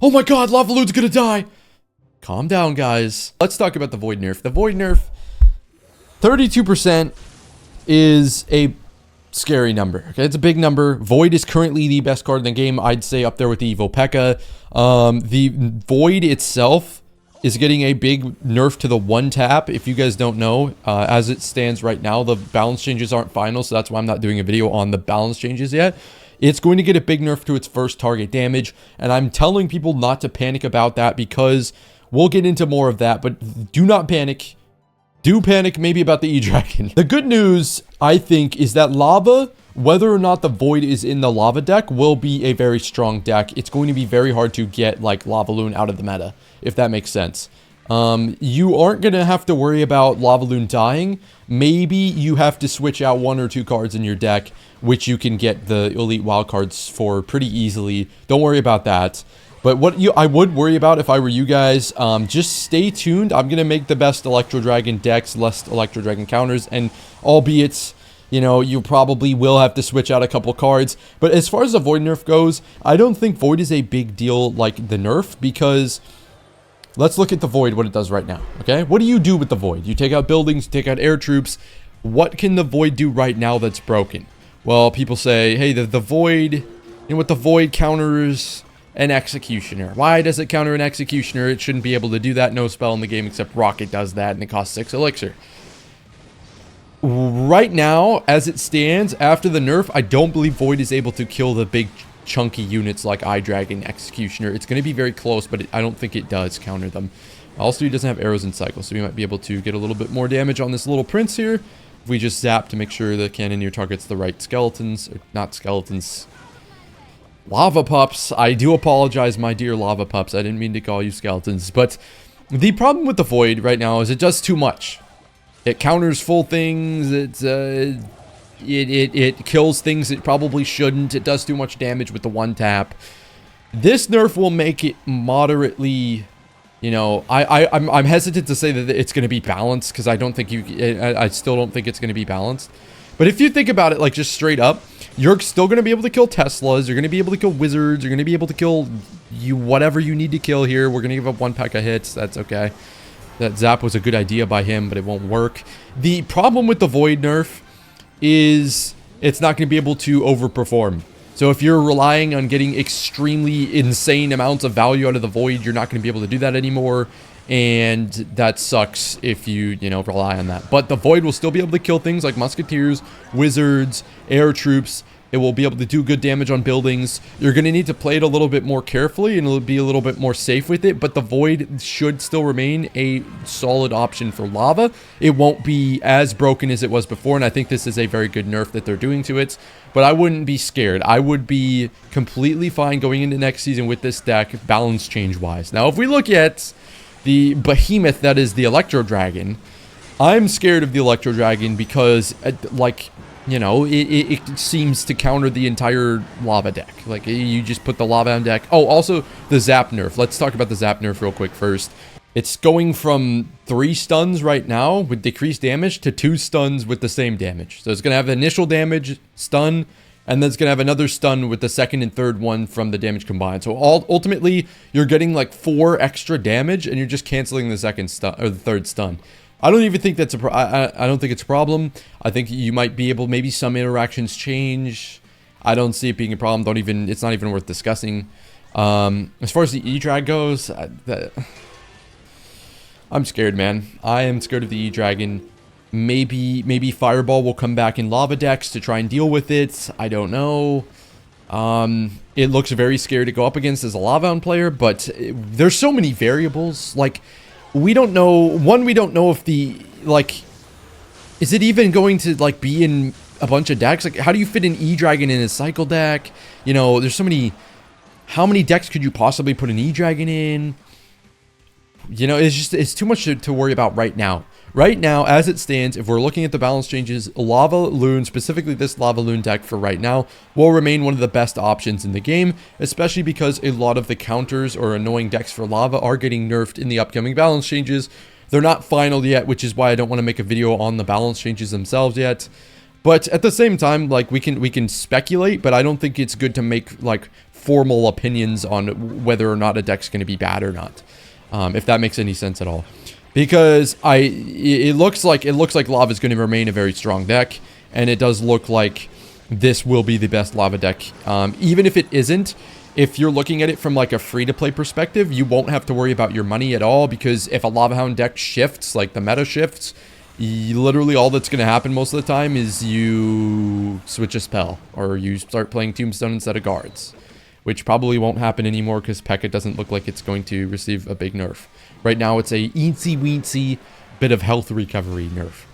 Oh my god, Lavaloon's gonna die! Calm down, guys. Let's talk about the Void nerf. The Void nerf, 32% is a scary number. Okay, it's a big number. Void is currently the best card in the game. I'd say up there with the Evo P.E.K.K.A. The Void itself is getting a big nerf to the one tap. If you guys don't know, as it stands right now, the balance changes aren't final, so that's why I'm not doing a video on the balance changes yet. It's going to get a big nerf to its first target damage, and I'm telling people not to panic about that because we'll get into more of that, but do not panic. Do panic maybe about the E-Dragon. The good news, I think, is that Lava, whether or not the Void is in the Lava deck, will be a very strong deck. It's going to be very hard to get, like, Lavaloon out of the meta, if that makes sense. You aren't going to have to worry about Lavaloon dying. Maybe you have to switch out 1 or 2 cards in your deck, which you can get the Elite Wildcards for pretty easily. Don't worry about that. But what I would worry about if I were you guys, just stay tuned. I'm going to make the best Electro Dragon decks, less Electro Dragon counters, and albeit, you know, you probably will have to switch out a couple cards. But as far as the Void nerf goes, I don't think Void is a big deal like the nerf, because let's look at the Void, what it does right now, okay? What do you do with the Void? You take out buildings, you take out air troops. What can the Void do right now that's broken? Well, people say, hey, the Void, you know what, the Void counters an Executioner. Why does it counter an Executioner? It shouldn't be able to do that. No spell in the game except Rocket does that, and it costs 6 elixir. Right now, as it stands, after the nerf, I don't believe Void is able to kill the big chunky units like Dragon, Executioner. It's going to be very close, but I don't think it does counter them. Also, he doesn't have arrows in cycle, so we might be able to get a little bit more damage on this little prince here. If we just zap to make sure the cannoneer targets the right skeletons, or not skeletons, lava pups. I do apologize, my dear lava pups. I didn't mean to call you skeletons, but the problem with the Void right now is it does too much. It counters full things. It kills things it probably shouldn't. It does too much damage with the one tap. This nerf will make it moderately, you know, I'm hesitant to say that it's going to be balanced, because I don't think I still don't think it's going to be balanced. But if you think about it, like, just straight up, you're still going to be able to kill Teslas. You're going to be able to kill Wizards. You're going to be able to kill whatever you need to kill here. We're going to give up 1 P.E.K.K.A. hits. That's okay. That zap was a good idea by him, but it won't work. The problem with the Void nerf is it's not going to be able to overperform. So if you're relying on getting extremely insane amounts of value out of the Void, you're not going to be able to do that anymore. And that sucks if you know, rely on that. But the Void will still be able to kill things like Musketeers, Wizards, Air Troops. It will be able to do good damage on buildings. You're going to need to play it a little bit more carefully, and it'll be a little bit more safe with it. But the Void should still remain a solid option for Lava. It won't be as broken as it was before, and I think this is a very good nerf that they're doing to it. But I wouldn't be scared. I would be completely fine going into next season with this deck, balance change-wise. Now, if we look at the behemoth that is the Electro Dragon, I'm scared of the Electro Dragon because, like, you know, it seems to counter the entire lava deck. Like, you just put the lava on deck. Oh, also, the zap nerf. Let's talk about the zap nerf real quick first. It's going from 3 stuns right now with decreased damage to 2 stuns with the same damage. So it's going to have initial damage, stun, and then it's going to have another stun with the second and third one from the damage combined. So ultimately, you're getting like 4 extra damage, and you're just canceling the second stun or the third stun. I don't even think that's I don't think it's a problem. I think you might be able, maybe some interactions change. I don't see it being a problem. It's not even worth discussing. As far as the E-Drag goes, I'm scared, man. I am scared of the E-Dragon. Maybe Fireball will come back in lava decks to try and deal with it. I don't know. It looks very scary to go up against as a Lavaloon player, but there's so many variables. Like, we don't know. One, we don't know if the, like, is it even going to, like, be in a bunch of decks? Like, how do you fit an E-Dragon in a cycle deck? You know, there's so many. How many decks could you possibly put an E-Dragon in? You know, it's too much to worry about right now. Right now, as it stands, if we're looking at the balance changes, Lavaloon, specifically this Lavaloon deck for right now, will remain one of the best options in the game, especially because a lot of the counters or annoying decks for Lava are getting nerfed in the upcoming balance changes. They're not final yet, which is why I don't want to make a video on the balance changes themselves yet. But at the same time, like, we can speculate, but I don't think it's good to make, like, formal opinions on whether or not a deck's going to be bad or not, if that makes any sense at all. Because it looks like Lava is going to remain a very strong deck, and it does look like this will be the best Lava deck. Even if it isn't, if you're looking at it from like a free-to-play perspective, you won't have to worry about your money at all, because if a Lava Hound deck shifts, like the meta shifts, literally all that's going to happen most of the time is you switch a spell, or you start playing Tombstone instead of Guards, which probably won't happen anymore because P.E.K.K.A doesn't look like it's going to receive a big nerf. Right now, it's a eensy-weensy bit of health recovery nerf.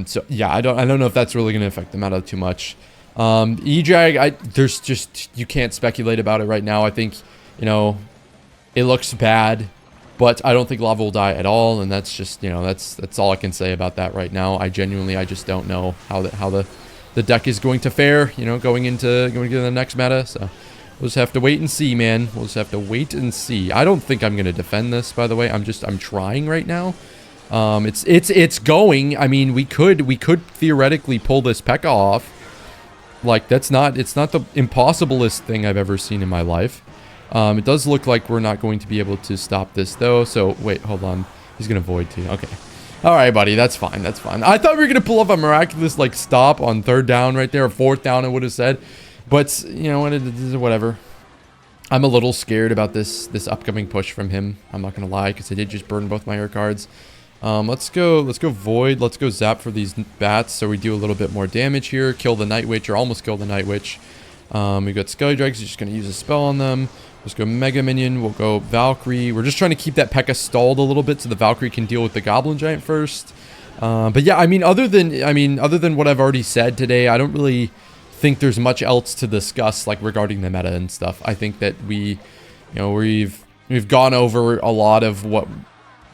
So yeah, I don't know if that's really going to affect the meta too much. E-Drag, there's just, you can't speculate about it right now. I think, you know, it looks bad, but I don't think Lava will die at all, and that's just, you know, that's all I can say about that right now. I just don't know how the deck is going to fare, you know, going into the next meta. So we'll just have to wait and see, man. We'll just have to wait and see. I don't think I'm gonna defend this, by the way. I'm trying right now. It's going. I mean, we could theoretically pull this P.E.K.K.A off. Like, it's not the impossiblest thing I've ever seen in my life. It does look like we're not going to be able to stop this though. So wait, hold on. He's gonna void too. Okay. All right, buddy. That's fine. That's fine. I thought we were gonna pull off a miraculous like stop on 3rd down right there, or 4th down. I would have said, but you know what? Whatever. I'm a little scared about this upcoming push from him. I'm not gonna lie, because I did just burn both my air cards. Let's go void. Let's go zap for these bats so we do a little bit more damage here. Kill the Night Witch, or almost kill the Night Witch. We got Skelly Drags. Just gonna use a spell on them. Let's go Mega Minion. We'll go Valkyrie. We're just trying to keep that P.E.K.K.A stalled a little bit so the Valkyrie can deal with the Goblin Giant first. But yeah, I mean, other than what I've already said today, I don't really think there's much else to discuss, like regarding the meta and stuff. I think that we've gone over a lot of what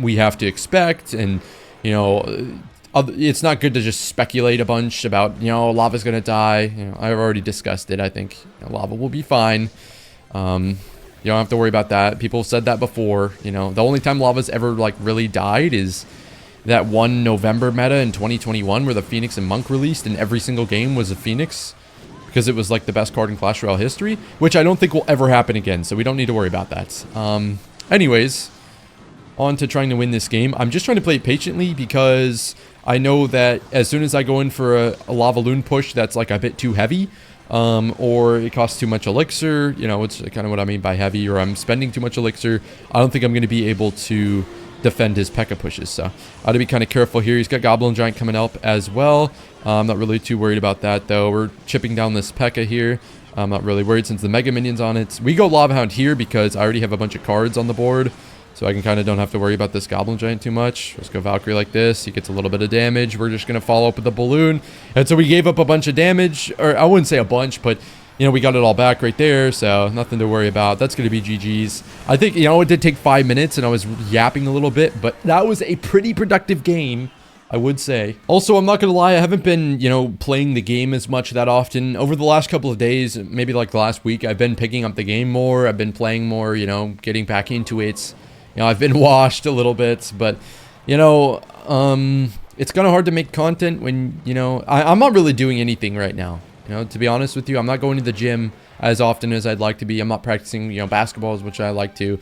we have to expect, and you know, it's not good to just speculate a bunch about, you know, Lava's gonna die. You know, I've already discussed it. I think, you know, Lava will be fine. You don't have to worry about that. People have said that before. You know, the only time Lava's ever like really died is that one November meta in 2021 where the Phoenix and Monk released, and every single game was a Phoenix because it was like the best card in Clash Royale history, which I don't think will ever happen again. So we don't need to worry about that. Anyways, on to trying to win this game. I'm just trying to play it patiently because I know that as soon as I go in for a Lavaloon push that's like a bit too heavy, or it costs too much elixir, you know, it's kind of what I mean by heavy, or I'm spending too much elixir, I don't think I'm going to be able to defend his P.E.K.K.A pushes. So I ought to be kind of careful here. He's got Goblin Giant coming up as well. I'm not really too worried about that though. We're chipping down this P.E.K.K.A here. I'm not really worried since the Mega Minion's on it. We go Lava Hound here because I already have a bunch of cards on the board, so I can kind of don't have to worry about this Goblin Giant too much. Let's go Valkyrie like this. He gets a little bit of damage. We're just going to follow up with the balloon. And so we gave up a bunch of damage, or I wouldn't say a bunch, but you know, we got it all back right there, so nothing to worry about. That's going to be GG's. I think, you know, it did take 5 minutes and I was yapping a little bit, but that was a pretty productive game, I would say. Also, I'm not going to lie, I haven't been, you know, playing the game as much that often. Over the last couple of days, maybe like the last week, I've been picking up the game more. I've been playing more, you know, getting back into it. You know, I've been washed a little bit, but, you know, it's kind of hard to make content when, you know, I'm not really doing anything right now. You know, to be honest with you, I'm not going to the gym as often as I'd like to be. I'm not practicing, you know, basketball as much as I like to.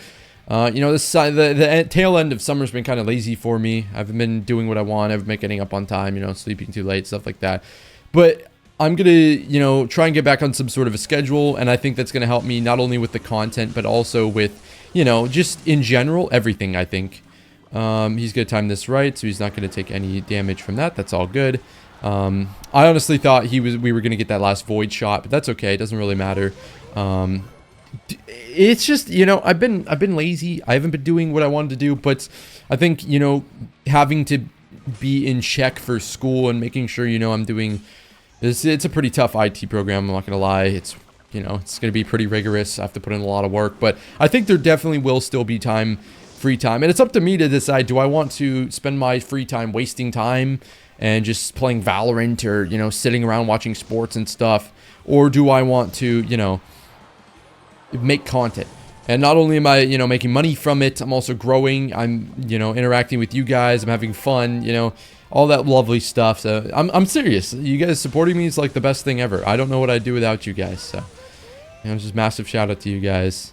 You know, the tail end of summer's been kind of lazy for me. I've been doing what I want. I've been getting up on time, you know, sleeping too late, stuff like that. But I'm going to, you know, try and get back on some sort of a schedule. And I think that's going to help me not only with the content, but also with, you know, just in general, everything, I think. He's going to time this right, so he's not going to take any damage from that. That's all good. I honestly thought we were going to get that last void shot, but that's okay. It doesn't really matter. It's just, you know, I've been lazy. I haven't been doing what I wanted to do, but I think, you know, having to be in check for school and making sure, you know, I'm doing this. It's a pretty tough IT program. I'm not going to lie. It's, you know, it's going to be pretty rigorous. I have to put in a lot of work, but I think there definitely will still be free time. And it's up to me to decide, do I want to spend my free time wasting time and just playing Valorant, or, you know, sitting around watching sports and stuff? Or do I want to, you know, make content? And not only am I, you know, making money from it, I'm also growing. I'm, you know, interacting with you guys. I'm having fun, you know, all that lovely stuff. So I'm serious. You guys supporting me is like the best thing ever. I don't know what I'd do without you guys. So just massive shout out to you guys.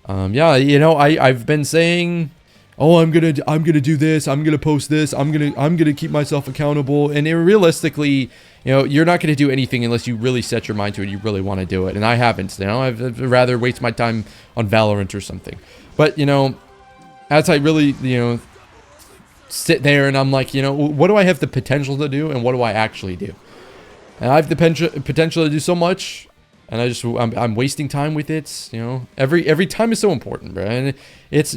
And, yeah, I've been saying, oh, I'm gonna do this, I'm gonna post this, I'm gonna keep myself accountable, and realistically, you're not gonna do anything unless you really set your mind to it, you really want to do it, and I haven't. I'd rather waste my time on Valorant or something. But as I really sit there and I'm like, what do I have the potential to do, and what do I actually do? And I have the potential to do so much, and I'm wasting time with it. Every time is so important, bro, and it's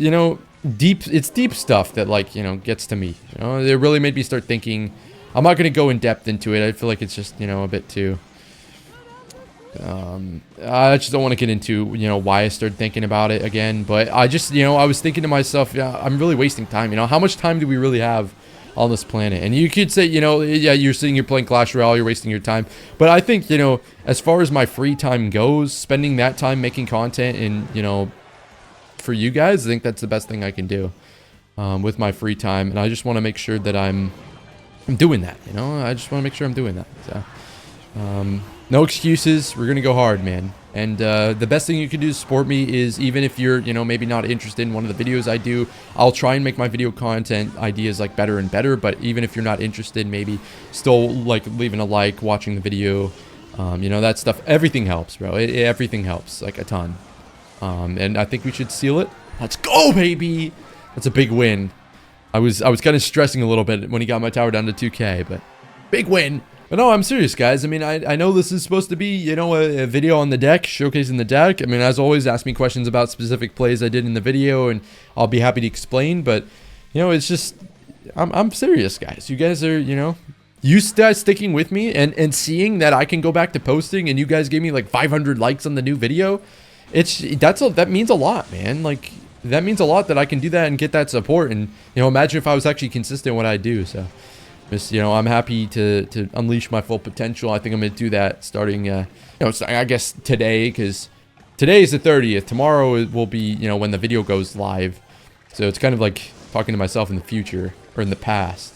deep stuff that gets to me. It really made me start thinking. I'm not gonna go in depth into it. I feel like it's just a bit too. I just don't want to get into why I started thinking about it again. But I just I was thinking to myself, yeah, I'm really wasting time. How much time do we really have on this planet? And you could say, yeah, you're sitting here playing Clash Royale, you're wasting your time. But I think as far as my free time goes, spending that time making content and for you guys, I think that's the best thing I can do with my free time, and I just want to make sure that I'm doing that. I just want to make sure I'm doing that. So, no excuses. We're gonna go hard, man. And the best thing you can do to support me is, even if you're maybe not interested in one of the videos I do, I'll try and make my video content ideas better and better. But even if you're not interested, maybe still leaving a like, watching the video, that stuff, everything helps, bro. Everything helps a ton. And I think we should seal it. Let's go, baby! That's a big win. I was kind of stressing a little bit when he got my tower down to 2K, but big win. But no, I'm serious, guys. I mean, I know this is supposed to be, a video on the deck, showcasing the deck. I mean, as always, ask me questions about specific plays I did in the video, and I'll be happy to explain. But, it's just, I'm serious, guys. You guys are, you guys sticking with me and seeing that I can go back to posting, and you guys gave me 500 likes on the new video. That means a lot, man. That means a lot that I can do that and get that support. And imagine if I was actually consistent in what I do. So just I'm happy to unleash my full potential. I think I'm gonna do that starting I guess today, because today is the 30th. Tomorrow it will be when the video goes live. So it's kind of like talking to myself in the future or in the past.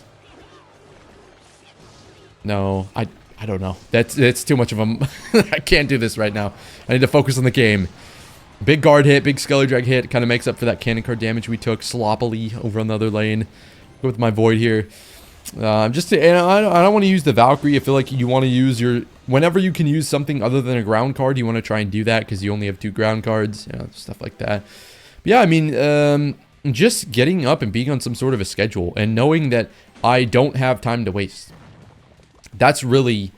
No, I don't know. It's too much of a I can't do this right now. I need to focus on the game. Big guard hit, big Skelly Drag hit, kind of makes up for that cannon card damage we took sloppily over on the other lane. Go with my void here. I don't want to use the Valkyrie. I feel like you want to use whenever you can use something other than a ground card, you want to try and do that, because you only have 2 ground cards, stuff like that. But yeah, I mean, just getting up and being on some sort of a schedule and knowing that I don't have time to waste. That's really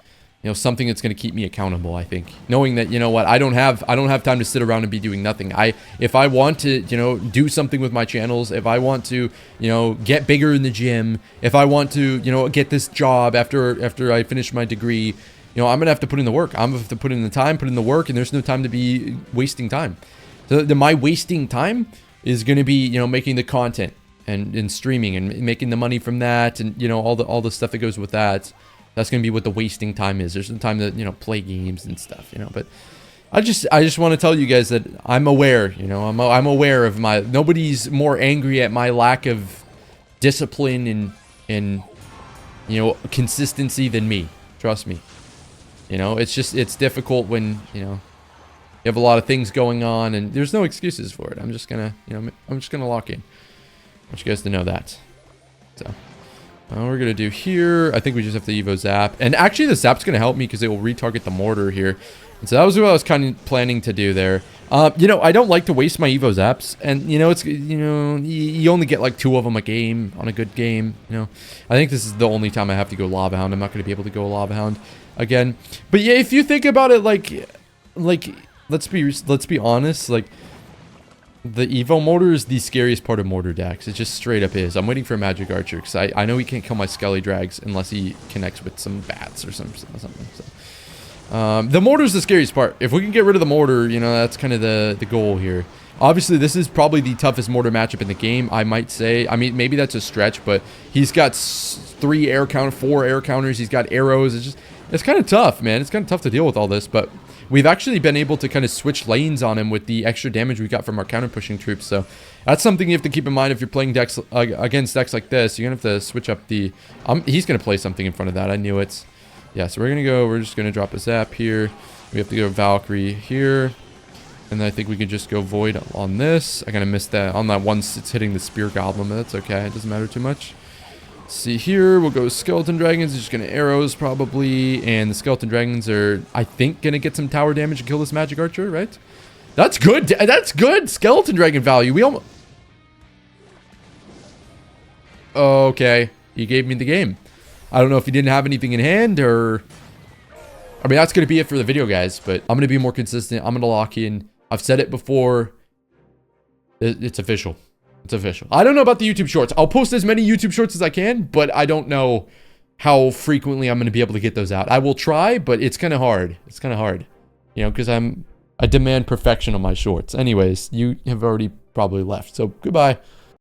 something that's going to keep me accountable, I think. Knowing that, what, I don't have time to sit around and be doing nothing. If I want to, do something with my channels, if I want to, get bigger in the gym, if I want to, get this job after I finish my degree, I'm going to have to put in the work. I'm going to have to put in the time, put in the work, and there's no time to be wasting time. So my wasting time is going to be, making the content and streaming and making the money from that, and, all the stuff that goes with that. That's going to be what the wasting time is. There's no time to, play games and stuff, but I just want to tell you guys that I'm aware, I'm aware of nobody's more angry at my lack of discipline and consistency than me. Trust me. It's difficult when, you have a lot of things going on, and there's no excuses for it. I'm just going to, lock in. I want you guys to know that. So we're going to do here, I think we just have to Evo Zap. And actually the Zap's going to help me because it will retarget the mortar here. And so that was what I was kind of planning to do there. I don't like to waste my Evo Zaps. And, it's, you only get 2 of them a game on a good game. I think this is the only time I have to go Lava Hound. I'm not going to be able to go Lava Hound again. But yeah, if you think about it, let's be honest, the Evo mortar is the scariest part of mortar decks. It just straight up is. I'm waiting for a Magic Archer because I know he can't kill my Skelly Drags unless he connects with some bats or something. So. The mortar is the scariest part. If we can get rid of the mortar, that's kind of the goal here. Obviously, this is probably the toughest mortar matchup in the game, I might say. I mean, maybe that's a stretch, but he's got 4 air counters. He's got arrows. It's kind of tough, man. It's kind of tough to deal with all this, but we've actually been able to kind of switch lanes on him with the extra damage we got from our counter-pushing troops. So that's something you have to keep in mind if you're playing decks against decks like this. You're going to have to switch up the... he's going to play something in front of that. I knew it. Yeah, so we're just going to drop a Zap here. We have to go Valkyrie here. And then I think we can just go Void on this. I kind of missed that. On that once it's hitting the Spear Goblin, but that's okay. It doesn't matter too much. Let's see here. We'll go Skeleton Dragons. Just going to arrows probably. And the Skeleton Dragons are, I think, going to get some tower damage and kill this Magic Archer, right? That's good. That's good. Skeleton Dragon value. We almost... Okay. He gave me the game. I don't know if he didn't have anything in hand or... I mean, that's going to be it for the video, guys. But I'm going to be more consistent. I'm going to lock in. I've said it before. It's official. It's official. I don't know about the YouTube Shorts. I'll post as many YouTube Shorts as I can, but I don't know how frequently I'm going to be able to get those out. I will try, but it's kind of hard. It's kind of hard. You know, because I demand perfection on my shorts. Anyways, you have already probably left. So, goodbye.